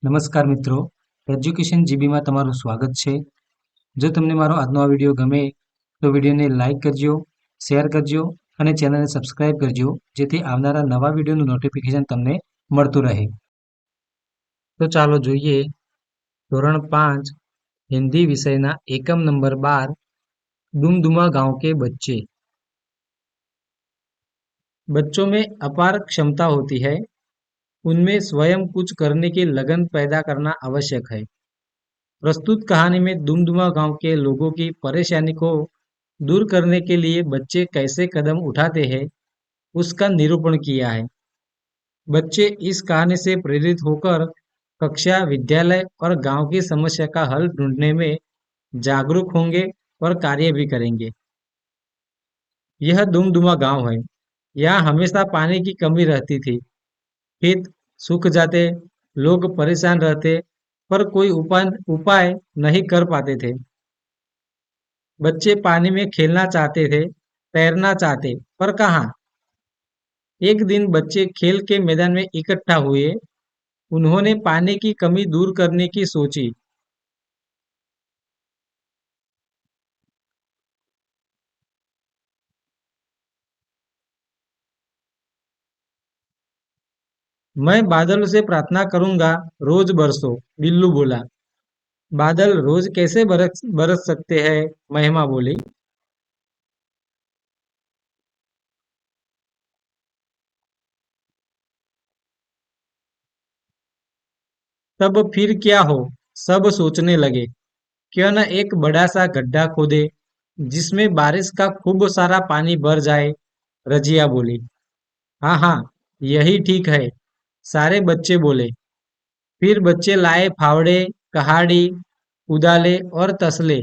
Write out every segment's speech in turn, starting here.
નમસ્કાર મિત્રો, એજ્યુકેશન જીબીમાં તમારું સ્વાગત છે. જો તમને મારો આજનો આ વિડીયો ગમે તો વિડીયોને લાઇક કરજો, શેર કરજો અને ચેનલને સબસ્ક્રાઇબ કરજો, જેથી આવનારા નવા વિડીયોનું નોટિફિકેશન તમને મળતું રહે. તો ચાલો જોઈએ ધોરણ 5 हिंदी विषयना एकम नंबर 12 दुमदुमा गांव के बच्चे। बच्चों में अपार क्षमता होती है, उनमें स्वयं कुछ करने की लगन पैदा करना आवश्यक है। प्रस्तुत कहानी में दुमदुमा गांव के लोगों की परेशानी को दूर करने के लिए बच्चे कैसे कदम उठाते हैं, उसका निरूपण किया है। बच्चे इस कहानी से प्रेरित होकर कक्षा, विद्यालय और गांव की समस्या का हल ढूंढने में जागरूक होंगे और कार्य भी करेंगे। यह दुमदुमा गांव है। यहाँ हमेशा पानी की कमी रहती थी। खेत सूख जाते, लोग परेशान रहते, पर कोई उपाय उपाय नहीं कर पाते थे। बच्चे पानी में खेलना चाहते थे, तैरना चाहते, पर कहाँ। एक दिन बच्चे खेल के मैदान में इकट्ठा हुए। उन्होंने पानी की कमी दूर करने की सोची। मैं बादल से प्रार्थना करूंगा, रोज बरसो, बिल्लू बोला। बादल रोज कैसे बरस बरस सकते हैं? महिमा बोली। तब फिर क्या हो? सब सोचने लगे। क्यों न एक बड़ा सा गड्ढा खोदे, जिसमें बारिश का खूब सारा पानी भर जाए। रजिया बोली। हाँ हाँ, यही ठीक है, सारे बच्चे बोले। फिर बच्चे लाए फावड़े, कहाड़ी, कुदाले और तसले।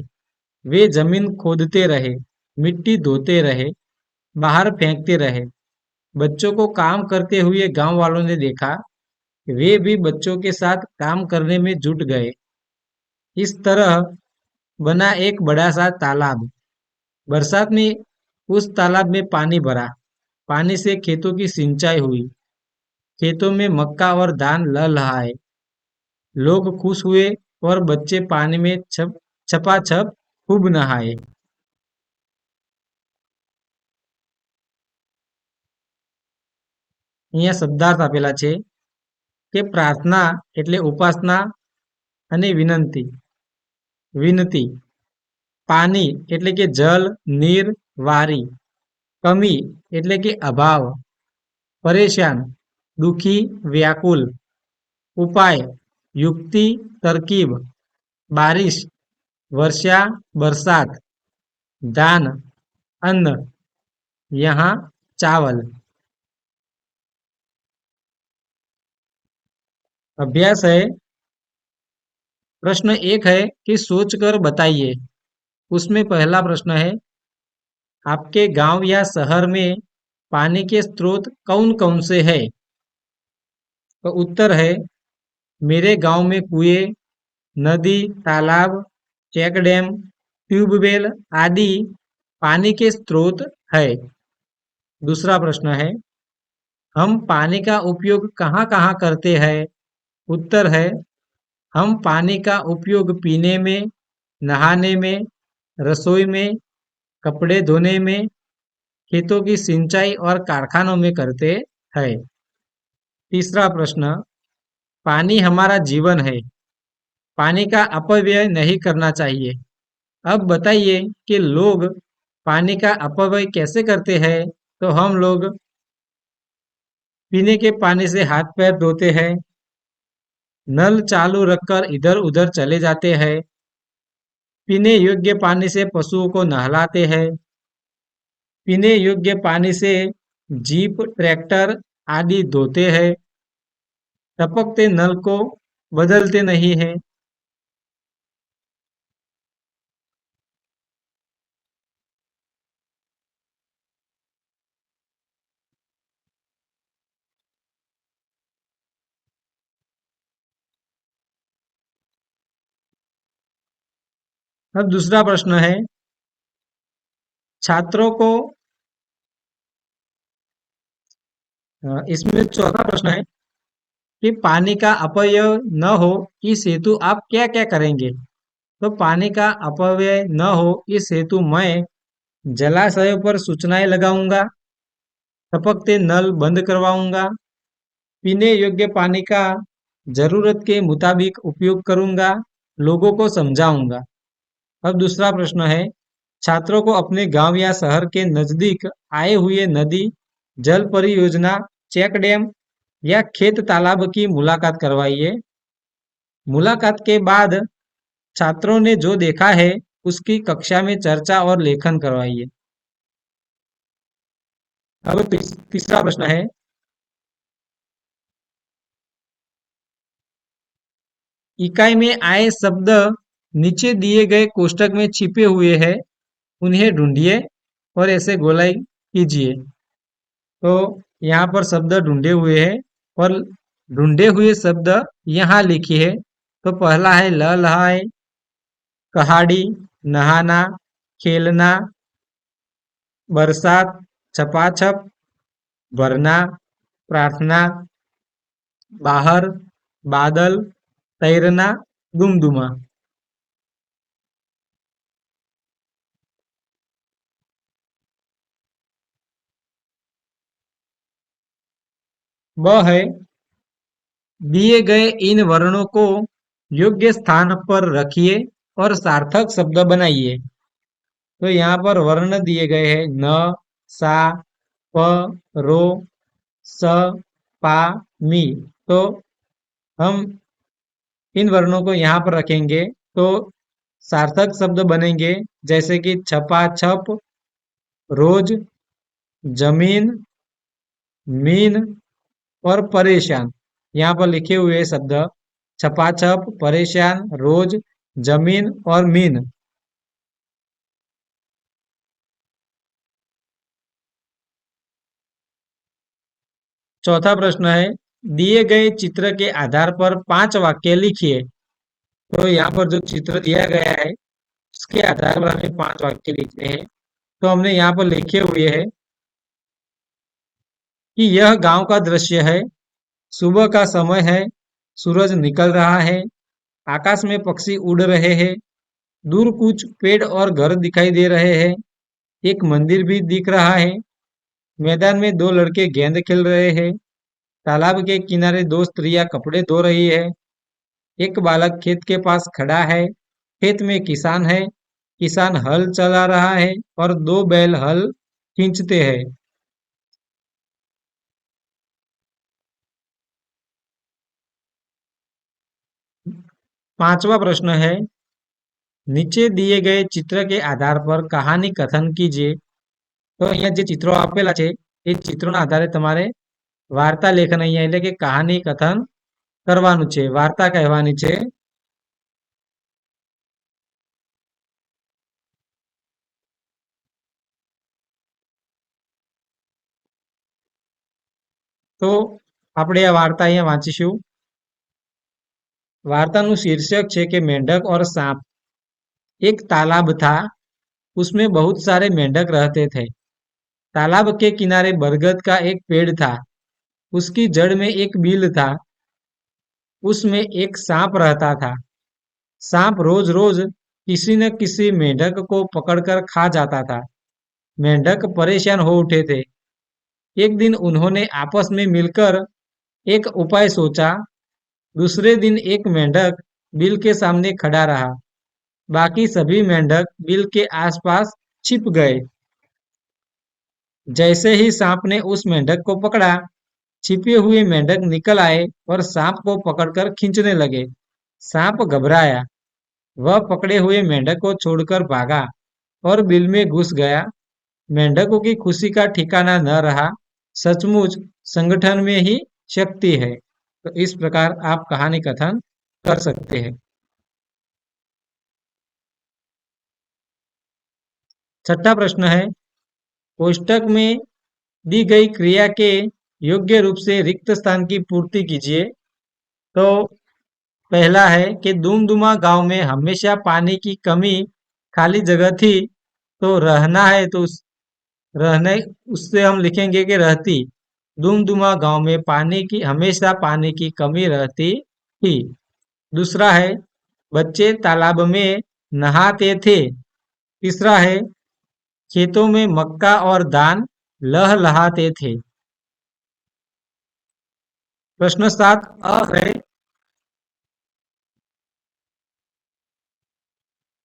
वे जमीन खोदते रहे, मिट्टी धोते रहे, बाहर फेंकते रहे। बच्चों को काम करते हुए गांव वालों ने देखा। वे भी बच्चों के साथ काम करने में जुट गए। इस तरह बना एक बड़ा सा तालाब। बरसात में उस तालाब में पानी भरा। पानी से खेतों की सिंचाई हुई। खेतों में मक्का और धान लहलहाए। लोग खुश हुए और बच्चे पानी में छपाछप खूब नहाए। અહીંયા શબ્દાર્થ આપેલા છે કે પ્રાર્થના એટલે ઉપાસના અને વિનંતી. વિનતી. પાણી એટલે કે જલ, નીર, વારી. કમી એટલે કે અભાવ. પરેશાન, દુઃખી, વ્યાકુલ. ઉપાય, યુક્તિ, તરકીબ. બારિશ, वर्षा, बरसात. धान, अन्न. यहाँ चावल. अभ्यास है। प्रश्न एक है कि सोच कर बताइए। उसमें पहला प्रश्न है, आपके गांव या शहर में पानी के स्रोत कौन कौन से हैं? तो उत्तर है, मेरे गांव में कुएं, नदी, तालाब, चेक डैम, ट्यूबवेल आदि पानी के स्रोत है। दूसरा प्रश्न है, हम पानी का उपयोग कहाँ कहाँ करते हैं? उत्तर है, हम पानी का उपयोग पीने में, नहाने में, रसोई में, कपड़े धोने में, खेतों की सिंचाई और कारखानों में करते हैं। तीसरा प्रश्न, पानी हमारा जीवन है, पानी का अपव्यय नहीं करना चाहिए। अब बताइए कि लोग पानी का अपव्यय कैसे करते हैं? तो हम लोग पीने के पानी से हाथ पैर धोते हैं, नल चालू रखकर इधर उधर चले जाते हैं, पीने योग्य पानी से पशुओं को नहलाते हैं, पीने योग्य पानी से जीप, ट्रैक्टर आदि धोते हैं, टपकते नल को बदलते नहीं है। अब दूसरा प्रश्न है, छात्रों को इसमें चौथा प्रश्न है कि पानी का अपव्यय न हो इस हेतु आप क्या क्या करेंगे? तो पानी का अपव्यय न हो इस हेतु मैं जलाशयों पर सूचनाएं लगाऊंगा, टपकते नल बंद करवाऊंगा, पीने योग्य पानी का जरूरत के मुताबिक उपयोग करूंगा, लोगों को समझाऊंगा। अब दूसरा प्रश्न है, छात्रों को अपने गांव या शहर के नजदीक आए हुए नदी, जल परियोजना, चेक डैम या खेत तालाब की मुलाकात करवाइए। मुलाकात के बाद छात्रों ने जो देखा है उसकी कक्षा में चर्चा और लेखन करवाइए। अब तीसरा प्रश्न है, इकाई में आए शब्द नीचे दिए गए कोष्टक में छिपे हुए हैं, उन्हें ढूंढिए और ऐसे गोलाई कीजिए। तो यहाँ पर शब्द ढूंढे हुए हैं और ढूंढे हुए शब्द यहाँ लिखिए। तो पहला है लहलहाए, कहाड़ी, नहाना, खेलना, बरसात, छपाछप, भरना, प्रार्थना, बाहर, बादल, तैरना, दुमदुमा। वह है, दिए गए इन वर्णों को योग्य स्थान पर रखिए और सार्थक शब्द बनाइए। तो यहाँ पर वर्ण दिए गए हैं न, सा, प, रो, स, पा, मी। तो हम इन वर्णों को यहाँ पर रखेंगे तो सार्थक शब्द बनेंगे, जैसे कि छपा छप, रोज, जमीन, मीन और परेशान। यहाँ पर लिखे हुए शब्द छपाछप, परेशान, रोज, जमीन और मीन। चौथा प्रश्न है, दिए गए चित्र के आधार पर 5 वाक्य लिखिए। तो यहाँ पर जो चित्र दिया गया है उसके आधार पर हमें 5 वाक्य लिखने हैं। तो हमने यहाँ पर लिखे हुए हैं कि यह गांव का दृश्य है, सुबह का समय है, सूरज निकल रहा है, आकाश में पक्षी उड़ रहे हैं, दूर कुछ पेड़ और घर दिखाई दे रहे हैं, एक मंदिर भी दिख रहा है, मैदान में 2 लड़के गेंद खेल रहे हैं, तालाब के किनारे 2 स्त्रियां कपड़े धो रही है, एक बालक खेत के पास खड़ा है, खेत में किसान है, किसान हल चला रहा है और 2 बैल हल खींचते हैं। पांचवा प्रश्न है, નીચે दिए गए चित्र के आधार पर कहानी कथन कीजिए। તો અહીંયા જે ચિત્રો આપેલા છે એ ચિત્રોના આધારે તમારે વાર્તા લેખન અહીંયા એટલે કે કહાની કથન કરવાનું છે, વાર્તા કહેવાની છે। તો આપણે આ વાર્તા અહીંયા વાંચીશું। વાર્તાનું શીર્ષક છે કે मेंढक और सांप। एक तालाब था, उसमें बहुत सारे मेंढक रहते थे। तालाब के किनारे बरगद का एक पेड़ था, उसकी जड़ में एक बिल था, उसमें एक सांप रहता था। सांप रोज रोज किसी न किसी मेंढक को पकड़कर खा जाता था। मेंढक परेशान हो उठे थे। एक दिन उन्होंने आपस में मिलकर एक उपाय सोचा। दूसरे दिन एक मेंढक बिल के सामने खड़ा रहा, बाकी सभी मेंढक बिल के आसपास छिप गए। जैसे ही सांप ने उस मेंढक को पकड़ा, छिपे हुए मेंढक निकल आए और सांप को पकड़कर खींचने लगे। सांप घबराया, वह पकड़े हुए मेंढक को छोड़कर भागा और बिल में घुस गया। मेंढकों की खुशी का ठिकाना न रहा। सचमुच संगठन में ही शक्ति है। तो इस प्रकार आप कहानी कथन कर सकते हैं। छठा प्रश्न है, कोष्टक में दी गई क्रिया के योग्य रूप से रिक्त स्थान की पूर्ति कीजिए। तो पहला है कि दुमदुमा गांव में हमेशा पानी की कमी, खाली जगह थी। तो रहना है तो रहने उससे हम लिखेंगे कि रहती। दुमदुमा गांव में पानी की हमेशा पानी की कमी रहती थी। दूसरा है बच्चे तालाब में नहाते थे। तीसरा है खेतों में मक्का और धान लहलहाते थे। प्रश्न 7 अ है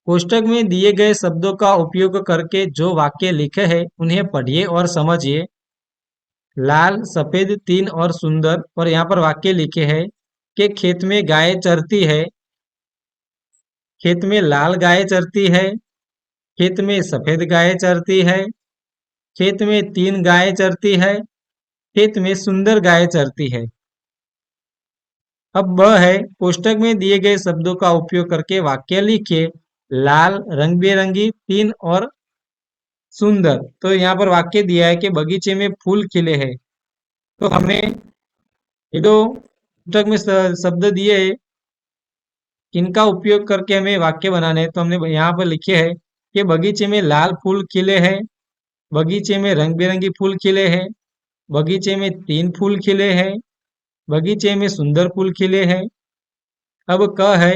कोष्टक में दिए गए शब्दों का उपयोग करके जो वाक्य लिखे हैं उन्हें पढ़िए और समझिए। लाल सफेद तीन और सुंदर और यहाँ पर वाक्य लिखे हैं कि खेत में गाय चरती है। खेत में लाल गाय चरती है। खेत में सफेद गाय चरती है। खेत में तीन गाय चरती है। खेत में सुंदर गाय चरती है। अब ब है कोष्टक में दिए गए शब्दों का उपयोग करके वाक्य लिखिए। लाल रंग बिरंगी तीन और सुंदर। तो यहाँ पर वाक्य दिया है कि बगीचे में फूल खिले हैं। तो हमें ये दो कोष्टक में शब्द दिए हैं, इनका उपयोग करके हमें वाक्य बनाने हैं। तो हमने यहाँ पर लिखे है कि बगीचे में लाल फूल खिले हैं। बगीचे में रंग बिरंगी फूल खिले हैं। बगीचे में तीन फूल खिले हैं। बगीचे में सुंदर फूल खिले हैं। अब क है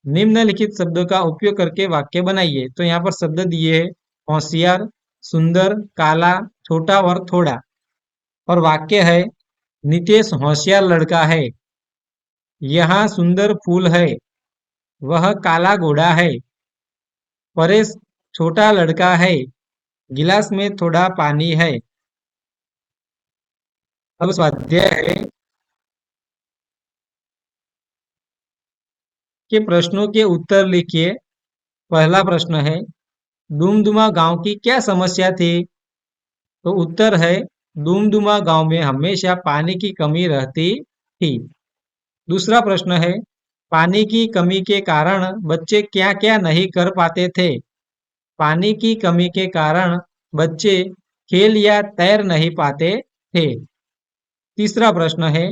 निम्नलिखित शब्दों का उपयोग करके वाक्य बनाइए। तो यहाँ पर शब्द दिए है होशियार, सुंदर, काला, छोटा और थोड़ा। और वाक्य है नितेश होशियार लड़का है। यहाँ सुंदर फूल है। वह काला घोड़ा है। परेश छोटा लड़का है। गिलास में थोड़ा पानी है। अब स्वाध्याय है कि प्रश्नों के उत्तर लिखिए। पहला प्रश्न है दुमदुमा गांव की क्या समस्या थी? तो उत्तर है दुमदुमा गांव में हमेशा पानी की कमी रहती थी। दूसरा प्रश्न है पानी की कमी के कारण बच्चे क्या क्या नहीं कर पाते थे? पानी की कमी के कारण बच्चे खेल या तैर नहीं पाते थे। तीसरा प्रश्न है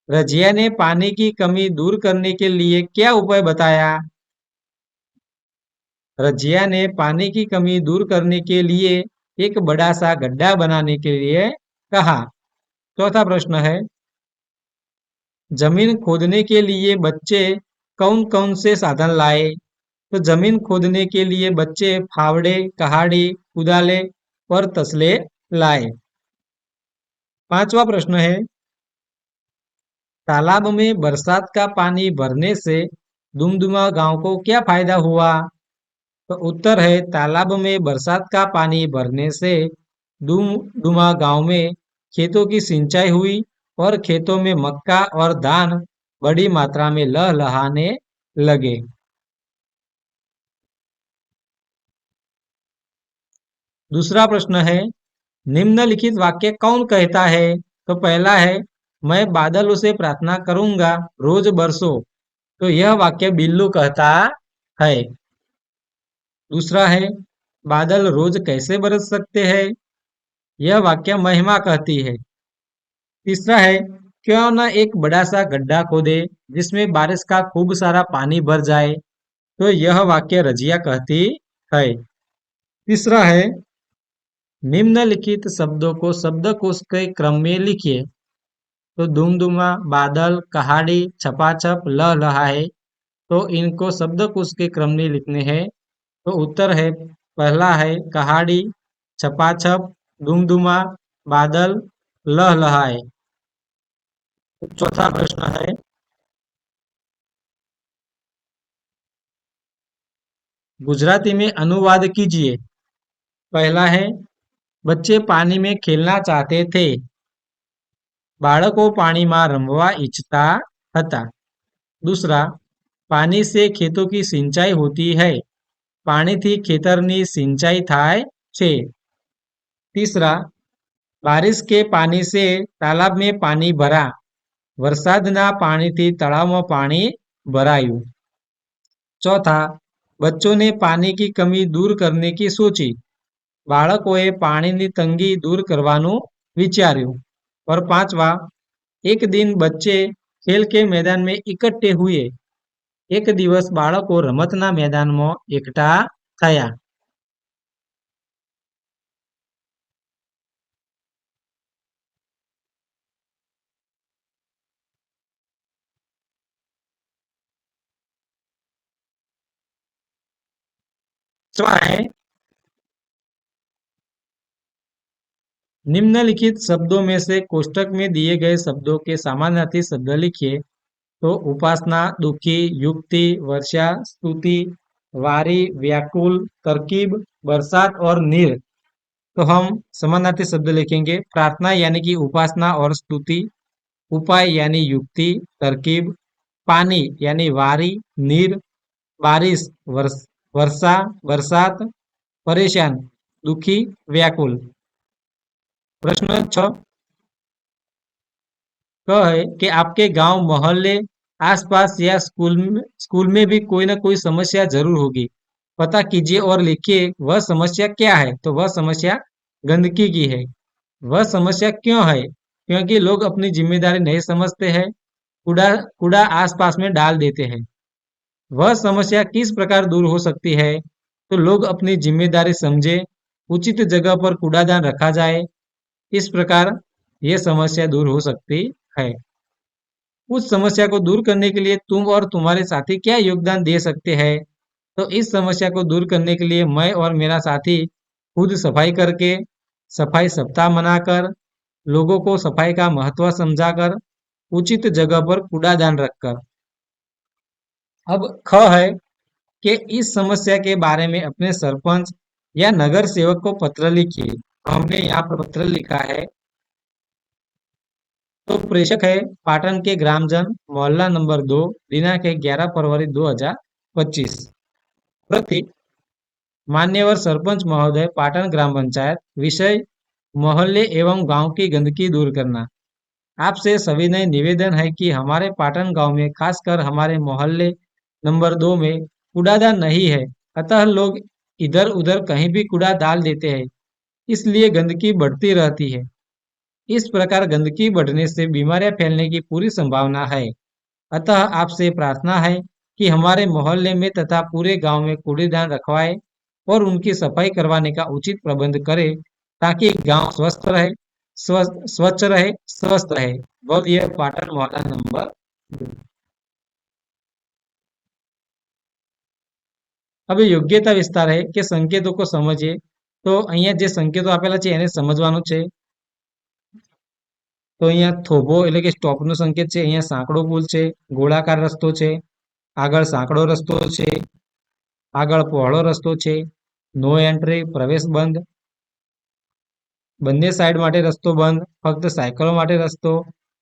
रजिया ने पानी की कमी दूर करने के लिए क्या उपाय बताया? रजिया ने पानी की कमी दूर करने के लिए एक बड़ा सा गड्ढा बनाने के लिए कहा। चौथा प्रश्न है जमीन खोदने के लिए बच्चे कौन कौन से साधन लाए? तो जमीन खोदने के लिए बच्चे फावड़े, कहाड़ी, कुदाले और तसले लाए। पांचवा प्रश्न है तालाब में बरसात का पानी भरने से दुमदुमा गांव को क्या फायदा हुआ? तो उत्तर है तालाब में बरसात का पानी भरने से दुमदुमा गांव में खेतों की सिंचाई हुई और खेतों में मक्का और धान बड़ी मात्रा में लहलहाने लगे। दूसरा प्रश्न है निम्नलिखित वाक्य कौन कहता है? तो पहला है मैं बादलों से प्रार्थना करूंगा रोज बरसो। तो यह वाक्य बिल्लू कहता है। दूसरा है बादल रोज कैसे बरस सकते हैं? यह वाक्य महिमा कहती है। तीसरा है क्यों न एक बड़ा सा गड्ढा खोदे जिसमें बारिश का खूब सारा पानी भर जाए। तो यह वाक्य रजिया कहती है। तीसरा है निम्नलिखित शब्दों को शब्दकोश के क्रम में लिखिए। तो दुमदुमा, बादल, कहाड़ी, छपाछप, लहलहाए। तो इनको शब्दकोश के क्रम में लिखने हैं। तो उत्तर है पहला है कहाड़ी, छपाछप, दुमदुमा, बादल, लहलहाए। चौथा प्रश्न है गुजराती में अनुवाद कीजिए। पहला है बच्चे पानी में खेलना चाहते थे। બાળકો પાણીમાં રમવા ઈચ્છતા હતા। दूसरा पानी से खेतों की सिंचाई होती है। પાણીથી ખેતરની સિંચાઈ થાય છે। तीसरा बारिश के पानी से तालाब में पानी भरा। વરસાદના પાણીથી તળાવમાં પાણી ભરાયું। चौथा बच्चों ने पानी की कमी दूर करने की सोची। બાળકોએ પાણીની તંગી દૂર કરવાનું વિચાર્યું। और पांचवा एक दिन बच्चे खेल के मैदान में इकट्ठे हुए। एक दिवस बाळको रमतना मैदाનમાં એકઠા થયા। पांचवा है, निम्नलिखित शब्दों में से कोष्टक में दिए गए शब्दों के समानार्थी शब्द लिखिए। तो उपासना, दुखी, युक्ति, वर्षा, स्तुति, वारी, व्याकुल, तरकीब, बरसात और नीर। तो हम समानार्थी शब्द लिखेंगे। प्रार्थना यानी कि उपासना और स्तुति, उपाय यानी युक्ति, तरकीब, पानी यानी वारी, नीर, बारिश, वर्षा, बरसात, परेशान, दुखी, व्याकुल। प्रश्न 6 का है कि आपके गांव, मोहल्ले, आसपास या स्कूल में भी कोई ना कोई समस्या जरूर होगी। पता कीजिए और लिखिए वह समस्या क्या है। तो वह समस्या गंदगी की है। वह समस्या क्यों है? क्योंकि लोग अपनी जिम्मेदारी नहीं समझते हैं, कूड़ा कूड़ा आसपास में डाल देते हैं। वह समस्या किस प्रकार दूर हो सकती है? तो लोग अपनी जिम्मेदारी समझे, उचित जगह पर कूड़ादान रखा जाए, इस प्रकार यह समस्या दूर हो सकती है। उस समस्या को दूर करने के लिए तुम और तुम्हारे साथी क्या योगदान दे सकते हैं? तो इस समस्या को दूर करने के लिए मैं और मेरा साथी खुद सफाई करके, सफाई सप्ताह मनाकर, लोगों को सफाई का महत्व समझाकर, उचित जगह पर कूड़ादान रखकर। अब ख है कि इस समस्या के बारे में अपने सरपंच या नगर सेवक को पत्र लिखिए। हमने यहाँ पर पत्र लिखा है। तो प्रेषक है पाटन के ग्रामजन, मोहल्ला नंबर 2, दिनांक है 11 फरवरी 2025। प्रति मान्यवर सरपंच महोदय, पाटन ग्राम पंचायत। विषय मोहल्ले एवं गांव की गंदगी दूर करना। आपसे सविनय निवेदन है कि हमारे पाटन गांव में, खासकर हमारे मोहल्ले नंबर 2 में कूड़ादान नहीं है। अतः लोग इधर उधर कहीं भी कूड़ा डाल देते हैं, इसलिए गंदगी बढ़ती रहती है। इस प्रकार गंदगी बढ़ने से बीमारियां फैलने की पूरी संभावना है। अतः आपसे प्रार्थना है कि हमारे मोहल्ले में तथा पूरे गांव में कूड़ेदान रखवाए और उनकी सफाई करवाने का उचित प्रबंध करें, ताकि गांव स्वस्थ रहे, स्वच्छ रहे, स्वस्थ रहे। और यह पाटन मोहल्ला नंबर। હવે યોગ્યતા વિસ્તાર है કે સંકેતો को સમજીએ। તો અહીંયા જે સંકેતો આપેલા છે એને સમજવાનું છે। તો અહીંયા થોભો એટલે કે સ્ટોપનો સંકેત છે, અહીંયા સાંકડો પુલ છે, ગોળાકાર રસ્તો છે, આગળ સાંકડો રસ્તો છે, આગળ પહોળો રસ્તો છે, નો એન્ટ્રી પ્રવેશ બંધ, બંને સાઈડ માટે રસ્તો બંધ, ફક્ત સાયકલો માટે રસ્તો,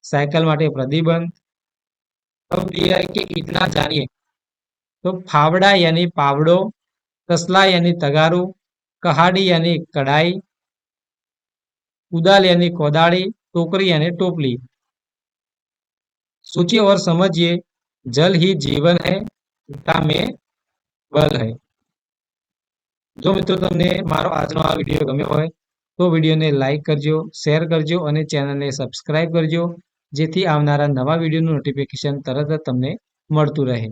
સાયકલ માટે પ્રતિબંધ। अब दिया है कि इतना जानिए। तो फावड़ा यानी पावड़ो, तसला यानी तगारू, कहाड़ी यानी कढ़ाई, कुदाल यानी कोदाड़ी, टोकरी यानी टोपली। सोचिए और समझिए। जल ही जीवन है, मीठा में बल है। जो मित्रों तमने मारो आजनो आ विडियो गम्यो होय तो विडियो ने लाइक करजो, शेर करजो और चैनल ने सब्सक्राइब करजो, जेथी आवनारा नवा विडियो नोटिफिकेशन तरत ज तमने मळतुं रहे।